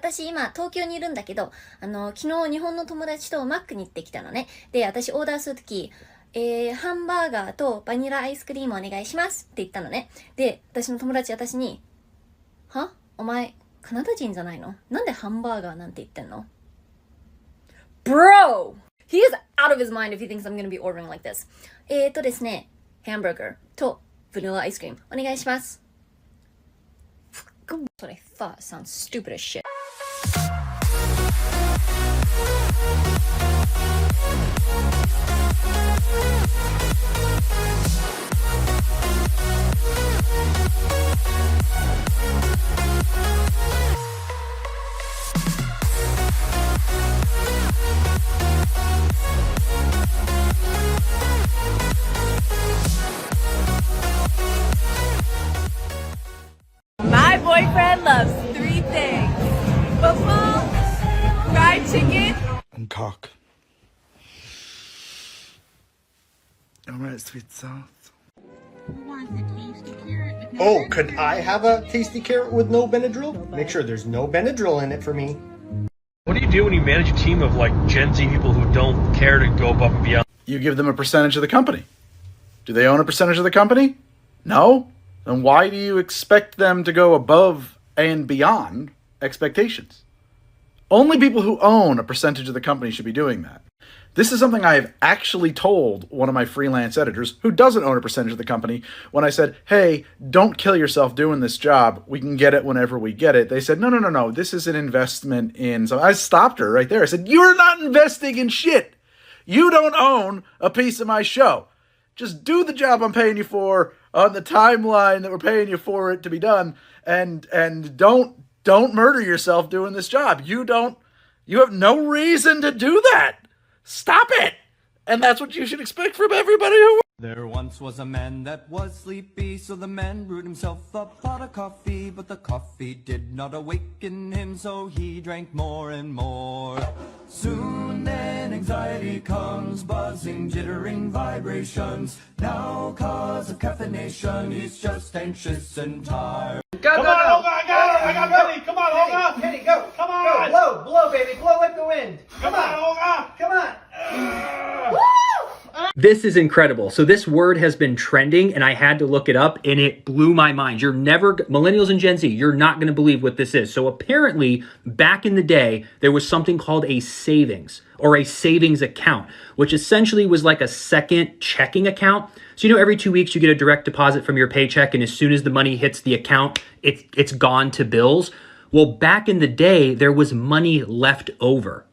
私今東京にいるんだけど、昨日日本の友達とマックに行ってきたのね。で、私オーダーするとき、ハンバーガーとバニラアイスクリームお願いしますって言ったのね。で、私の友達私に、は？お前、カナダ人じゃないの？なんでハンバーガーなんて言ってんの？ Bro! He is out of his mind if he thinks I'm gonna be ordering like this. ですね、ハンバーガーとバニラアイスクリームお願いします。That's what I thought. Sounds stupid as shit. My boyfriend loves 3 things: football, fried chicken, and cock. Alright, sweet sauce. Oh, could I have a tasty carrot with no Benadryl? Make sure there's no Benadryl in it for me. What do you do when you manage a team of like Gen Z people who don't care to go above and beyond? You give them a percentage of the company. Do they own a percentage of the company? No? Then why do you expect them to go above and beyond expectations? Only people who own a percentage of the company should be doing that. This is something I have actually told one of my freelance editors who doesn't own a percentage of the company when I said, hey, don't kill yourself doing this job. We can get it whenever we get it. They said, no. This is an investment in... So I stopped her right there. I said, you're not investing in shit. You don't own a piece of my show. Just do the job I'm paying you for on the timeline that we're paying you for it to be done, and don't murder yourself doing this job. You have no reason to do that. Stop it. And that's what you should expect from everybody who... There once was a man that was sleepy, so the man brewed himself a pot of coffee, but the coffee did not awaken him, so he drank more and more. Soon then anxiety comes, buzzing, jittering vibrations. Now cause of caffeination, he's just anxious and tired. Come on, Olga, I got Penny. Come on, Olga. Penny, go. Come on. Go, blow, baby. Blow like the wind. Come on, Olga. Come on. This is incredible. So this word has been trending and I had to look it up and it blew my mind. You're never, millennials and Gen Z, you're not going to believe what this is. So apparently back in the day, there was something called a savings or a savings account, which essentially was like a second checking account. So, you know, every 2 weeks you get a direct deposit from your paycheck and as soon as the money hits the account, it's gone to bills. Well, back in the day, there was money left over.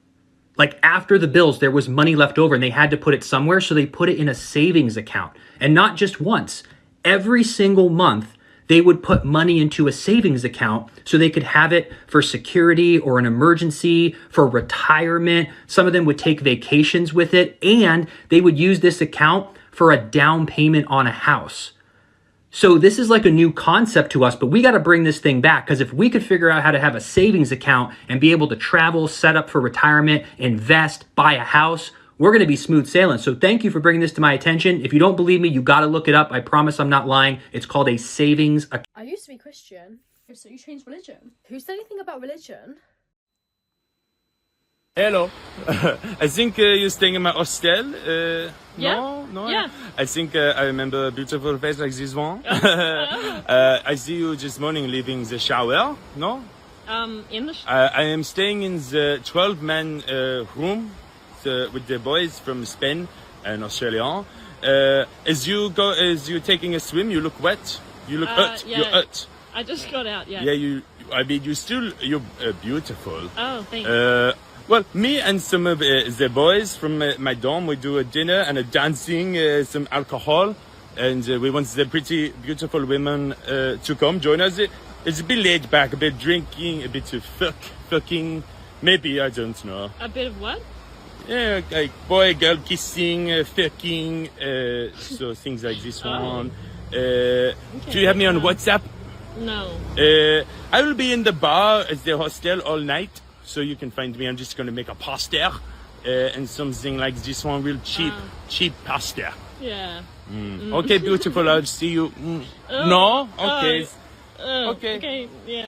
Like after the bills, there was money left over and they had to put it somewhere. So they put it in a savings account, and not just once. Every single month, they would put money into a savings account so they could have it for security or an emergency, for retirement. Some of them would take vacations with it, and they would use this account for a down payment on a house. So this is like a new concept to us, but we got to bring this thing back, because if we could figure out how to have a savings account and be able to travel, set up for retirement, invest, buy a house, we're going to be smooth sailing. So thank you for bringing this to my attention. If you don't believe me, you got to look it up. I promise I'm not lying. It's called a savings account. I used to be Christian, so you changed religion. Who said anything about religion? Hello. I think you're staying in my hostel. Yeah. No? Yeah. I think I remember a beautiful face like this one. I see you this morning leaving the shower, no? In the I am staying in the 12-man room with the boys from Spain and Australia. As you taking a swim, you look wet. You look hot. Yeah. You're hot. I just got out, yeah. Yeah, you're beautiful. Oh, thanks. Well, me and some of the boys from my dorm, we do a dinner and a dancing, some alcohol, and we want the pretty beautiful women to come join us. It's a bit laid back, a bit drinking, a bit of fucking, maybe, I don't know. A bit of what? Yeah, like boy, girl kissing, fucking, so things like this one. Okay, Do you have me on WhatsApp? No. I will be in the bar at the hostel all night. So you can find me. I'm just going to make a poster and something like this one, real cheap poster. Yeah. Okay, beautiful. I'll see you. No? Okay. Okay, yeah.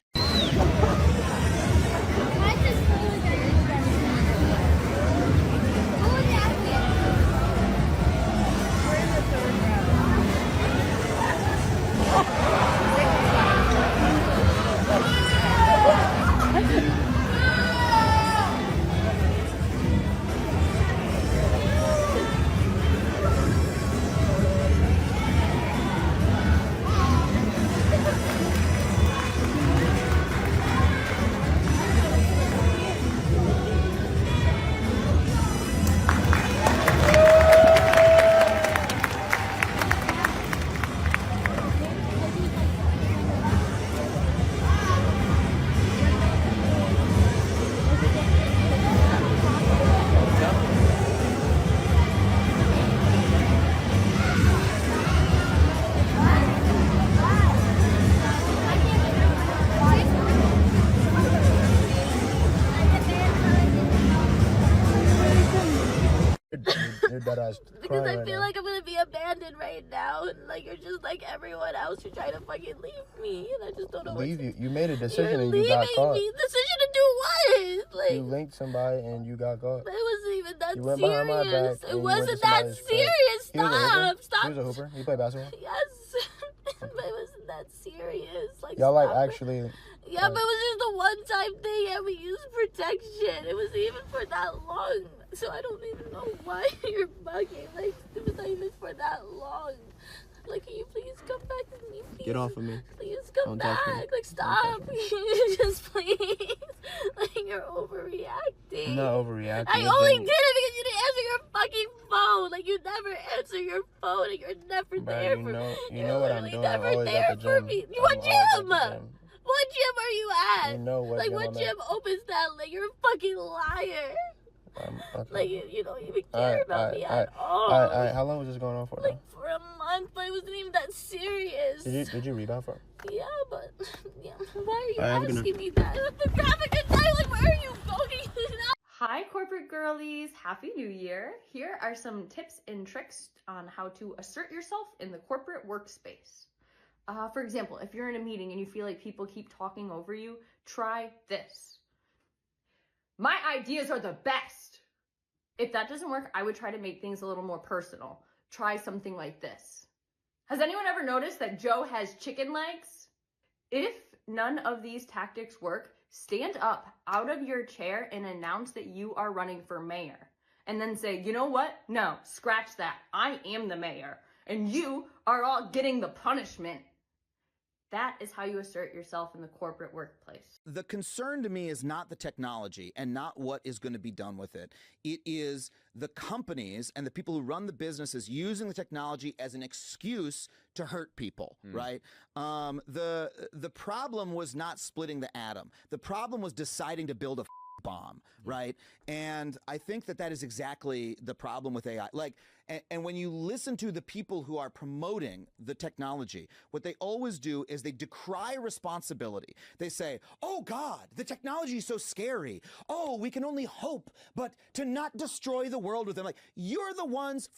dead ass Because crying I right feel now. like I'm gonna be abandoned right now, and like you're just like everyone else. You're trying to fucking leave me, and I just don't know Leave what you. You made a decision You're and you got leaving caught. me. Decision to do what? Like, You linked somebody and you got caught. it wasn't even that You went behind my back serious. and It you went to wasn't that somebody's crib. serious. He was a hooper? Stop. He was a hooper? He played basketball? Yes, but it wasn't that serious. Like, Y'all like stop it. actually... Yeah, but it was just a one-time thing, and we used protection. It wasn't even for that long, so I don't even know why you're bugging. Like, it was not even for that long. Like, can you please come back with me, please? Get off of me. Please come Don't touch back. me. Like, stop. Just please. Like, you're overreacting. I'm not overreacting. I only did it because you didn't answer your fucking phone. Like, you never answer your phone, and you're never there for me. You know what I'm You're doing. I'm never always there at the for gym. me. I'm What always at gym? the gym. What gym are you at? You know what like, gym what I'm gym opens that late? You're a fucking liar. Okay. Like, you don't even care about me at all. Alright, how long was this going on for now? Like, for a month, but it wasn't even that serious. Did you read off her? Yeah, but, yeah. Why are Alright, you have a good asking me that? I'm having a good time. Like, where are you going? Hi corporate girlies, Happy New Year. Here are some tips and tricks on how to assert yourself in the corporate workspace. For example, if you're in a meeting and you feel like people keep talking over you, try this. My ideas are the best. If that doesn't work, I would try to make things a little more personal. Try something like this. Has anyone ever noticed that Joe has chicken legs? If none of these tactics work, stand up out of your chair and announce that you are running for mayor. And then say, you know what? No, scratch that. I am the mayor. And you are all getting the punishment. That is how you assert yourself in the corporate workplace. The concern to me is not the technology and not what is going to be done with it. It is the companies and the people who run the businesses using the technology as an excuse to hurt people, right? The problem was not splitting the atom. The problem was deciding to build a bomb, right? And I think that is exactly the problem with AI. Like, and when you listen to the people who are promoting the technology, what they always do is they decry responsibility. They say, oh God, the technology is so scary. Oh, we can only hope, but to not destroy the world with them. Like, you're the ones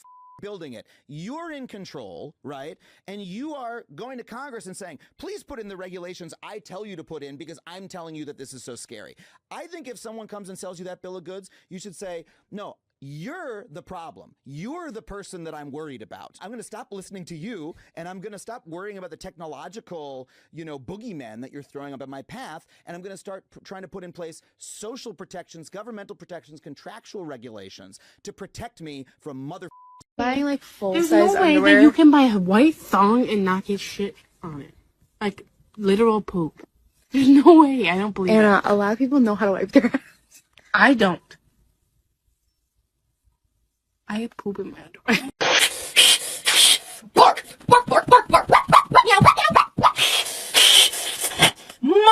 building it. You're in control, right? And you are going to Congress and saying, please put in the regulations I tell you to put in because I'm telling you that this is so scary. I think if someone comes and sells you that bill of goods, you should say, no, you're the problem. You're the person that I'm worried about. I'm going to stop listening to you, and I'm going to stop worrying about the technological, boogeymen that you're throwing up at my path, and I'm going to start trying to put in place social protections, governmental protections, contractual regulations to protect me from mother. Buying like There's full-size no way underwear. that you can buy a white thong and not get shit on it. Like, literal poop. There's no way. I don't believe And it. a lot of people know how to wipe their ass. I don't. I poop in my underwear. Bark! Bark, bark, bark, bark, bark, bark, meow, meow, meow, meow.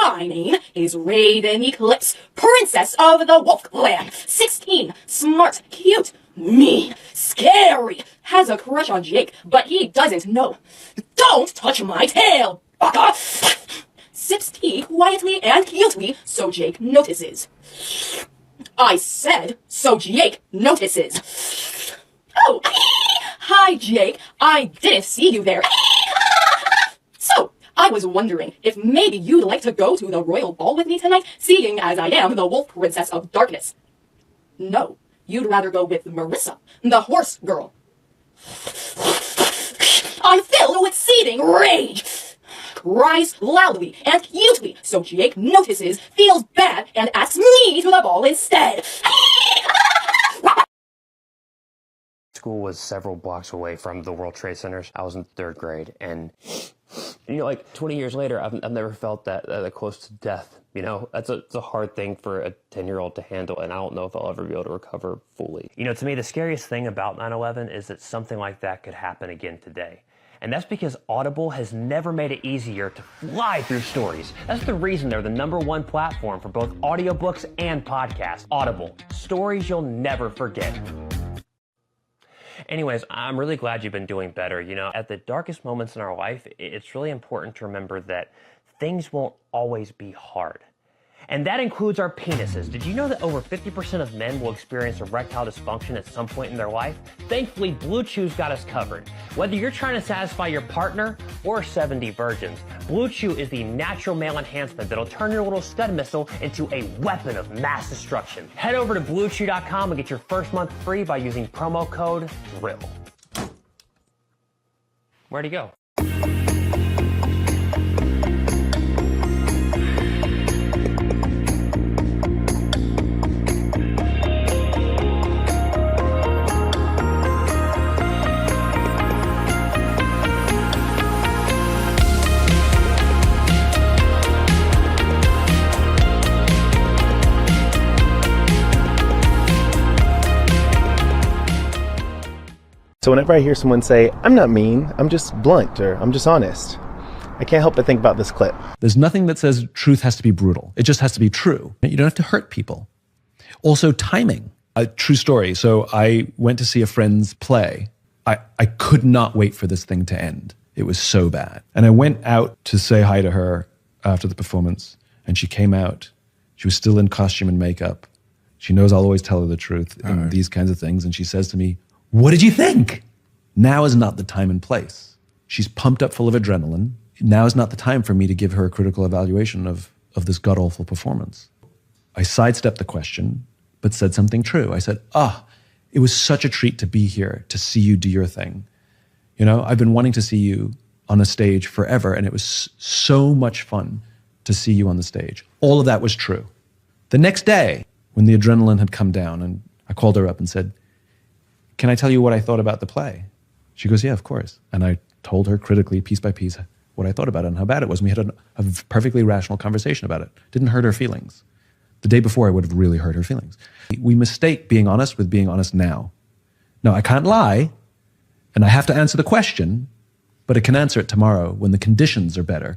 My name is Raven Eclipse, Princess of the Wolfland. 16, smart, cute, mean, scary. Has a crush on Jake, but he doesn't know. Don't touch my tail, baka! Sips tea quietly and cutely so Jake notices. I said so Jake notices. Oh, hi Jake, I didn't see you there. So, I was wondering if maybe you'd like to go to the royal ball with me tonight, seeing as I am the wolf princess of darkness. No, you'd rather go with Marissa, the horse girl. I'm filled with seething rage. Cries loudly and cutely so Jake notices, feels bad, and asks me to the ball instead. School was several blocks away from the World Trade Centers. I was in third grade, and like 20 years later, I've never felt that close to death. It's a hard thing for a 10-year-old to handle, and I don't know if I'll ever be able to recover fully. To me, the scariest thing about 9/11 is that something like that could happen again today. And that's because Audible has never made it easier to fly through stories. That's the reason they're the #1 platform for both audiobooks and podcasts. Audible, stories you'll never forget. Anyways, I'm really glad you've been doing better. At the darkest moments in our life, it's really important to remember that things won't always be hard. And that includes our penises. Did you know that over 50% of men will experience erectile dysfunction at some point in their life? Thankfully, Blue Chew's got us covered. Whether you're trying to satisfy your partner or 70 virgins, Blue Chew is the natural male enhancement that'll turn your little stud missile into a weapon of mass destruction. Head over to BlueChew.com and get your first month free by using promo code DRILL. Where'd he go? So whenever I hear someone say, I'm not mean, I'm just blunt, or I'm just honest, I can't help but think about this clip. There's nothing that says truth has to be brutal. It just has to be true. You don't have to hurt people. Also, timing. A true story. So I went to see a friend's play. I could not wait for this thing to end. It was so bad. And I went out to say hi to her after the performance, and she came out. She was still in costume and makeup. She knows I'll always tell her the truth in these kinds of things. And she says to me, "What did you think?" Now is not the time and place. She's pumped up full of adrenaline. Now is not the time for me to give her a critical evaluation of this god-awful performance. I sidestepped the question, but said something true. I said, it was such a treat to be here, to see you do your thing. You know, I've been wanting to see you on a stage forever, and it was so much fun to see you on the stage. All of that was true. The next day, when the adrenaline had come down, and I called her up and said, "Can I tell you what I thought about the play?" She goes, "Yeah, of course." And I told her critically, piece by piece, what I thought about it and how bad it was. And we had a perfectly rational conversation about it. Didn't hurt her feelings. The day before, I would have really hurt her feelings. We mistake being honest with being honest now. Now, I can't lie, and I have to answer the question, but I can answer it tomorrow when the conditions are better